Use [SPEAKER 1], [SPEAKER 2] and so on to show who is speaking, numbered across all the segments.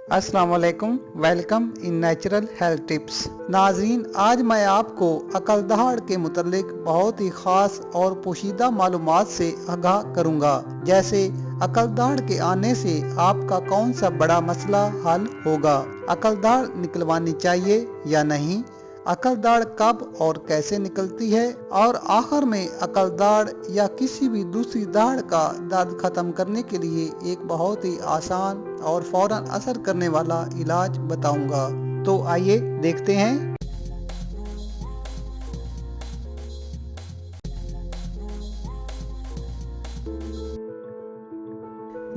[SPEAKER 1] अस्सलाम वालेकुम, welcome in natural health tips. नाजरीन, आज मैं आपको अकल दहाड़ के मुतल्लिक बहुत ही ख़ास और पोशीदा मालूमात से आगाह करूँगा। जैसे अकल दहाड़ के आने से आपका कौन सा बड़ा मसला हल होगा, अकल दहाड़ निकलवानी चाहिए या नहीं, अकल दाढ़ कब और कैसे निकलती है, और आखिर में अकल दाढ़ या किसी भी दूसरी दाढ़ का दर्द खत्म करने के लिए एक बहुत ही आसान और फौरन असर करने वाला इलाज बताऊंगा। तो आइए देखते हैं।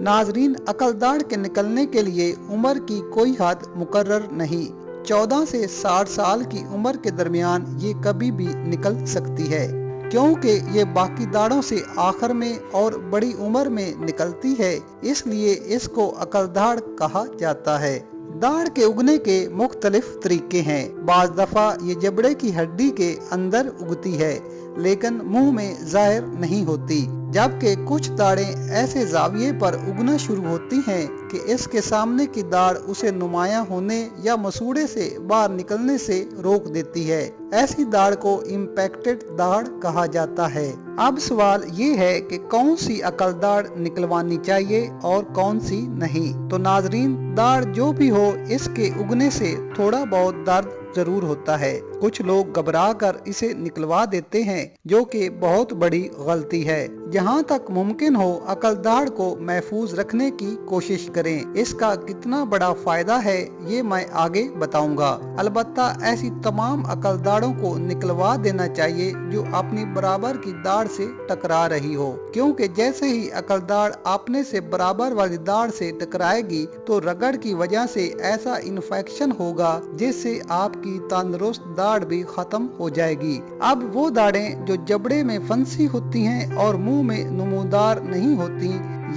[SPEAKER 1] नाजरीन, अकल दाढ़ के निकलने के लिए उम्र की कोई हद मुकर्रर नहीं। 14 से 60 साल की उम्र के दरमियान ये कभी भी निकल सकती है, क्योंकि ये बाकी दाढ़ों से आखिर में और बड़ी उम्र में निकलती है, इसलिए इसको अकल दाढ़ कहा जाता है। दाढ़ के उगने के मुख्तलिफ तरीके हैं। बाज दफा ये जबड़े की हड्डी के अंदर उगती है, लेकिन मुंह में जाहिर नहीं होती, जबकि कुछ दाढ़ें ऐसे जाविये पर उगना शुरू होती हैं कि इसके सामने की दाढ़ उसे नुमायां होने या मसूड़े से बाहर निकलने से रोक देती है। ऐसी दाढ़ को इम्पैक्टेड दाढ़ कहा जाता है। अब सवाल ये है कि कौन सी अकल दाढ़ निकलवानी चाहिए और कौन सी नहीं। तो नाजरीन, दाढ़ जो भी हो, इसके उगने से थोड़ा बहुत दर्द जरूर होता है। कुछ लोग घबरा कर इसे निकलवा देते हैं, जो कि बहुत बड़ी गलती है। जहाँ तक मुमकिन हो अकल दाढ़ को महफूज रखने की कोशिश करें। इसका कितना बड़ा फायदा है ये मैं आगे बताऊंगा। अलबत्ता ऐसी तमाम अकल दाढ़ों को निकलवा देना चाहिए जो अपनी बराबर की दाढ़ से टकरा रही हो, क्योंकि जैसे ही अकल दाढ़ अपने से बराबर वाली दाढ़ से टकराएगी तो रगड़ की वजह से ऐसा इन्फेक्शन होगा जिससे आपकी तंदुरुस्त दाढ़ भी खत्म हो जाएगी। अब वो दाढ़ें जो जबड़े में फंसी होती हैं और मुंह में नमूदार नहीं होती,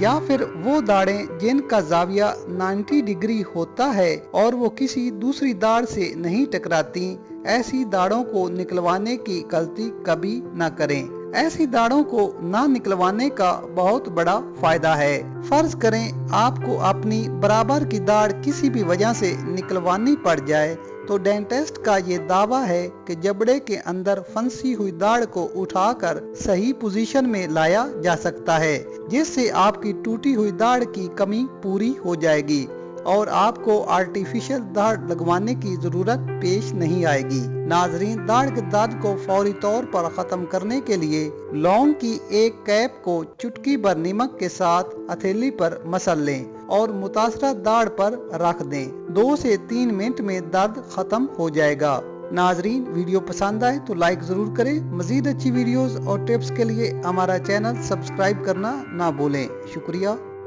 [SPEAKER 1] या फिर वो दाढ़ें जिनका जाविया 90 डिग्री होता है और वो किसी दूसरी दाढ़ से नहीं टकराती, ऐसी दाढ़ों को निकलवाने की गलती कभी ना करें। ऐसी दाढ़ों को ना निकलवाने का बहुत बड़ा फायदा है। फर्ज करें आपको अपनी बराबर की दाढ़ किसी भी वजह से निकलवानी पड़ जाए, तो डेंटिस्ट का ये दावा है कि जबड़े के अंदर फंसी हुई दाढ़ को उठाकर सही पोजीशन में लाया जा सकता है, जिससे आपकी टूटी हुई दाढ़ की कमी पूरी हो जाएगी और आपको आर्टिफिशियल दाढ़ लगवाने की जरूरत पेश नहीं आएगी। नाजरीन, दाढ़ के दर्द को फौरी तौर पर खत्म करने के लिए लौंग की एक कैप को चुटकी भर नमक के साथ हथेली पर मसल लें और मुतासरा दाढ़ पर रख दें। 2 से 3 मिनट में दर्द खत्म हो जाएगा। नाजरीन, वीडियो पसंद आए तो लाइक जरूर करें। मजीद अच्छी वीडियोस और टिप्स के लिए हमारा चैनल सब्सक्राइब करना ना भूलें। शुक्रिया।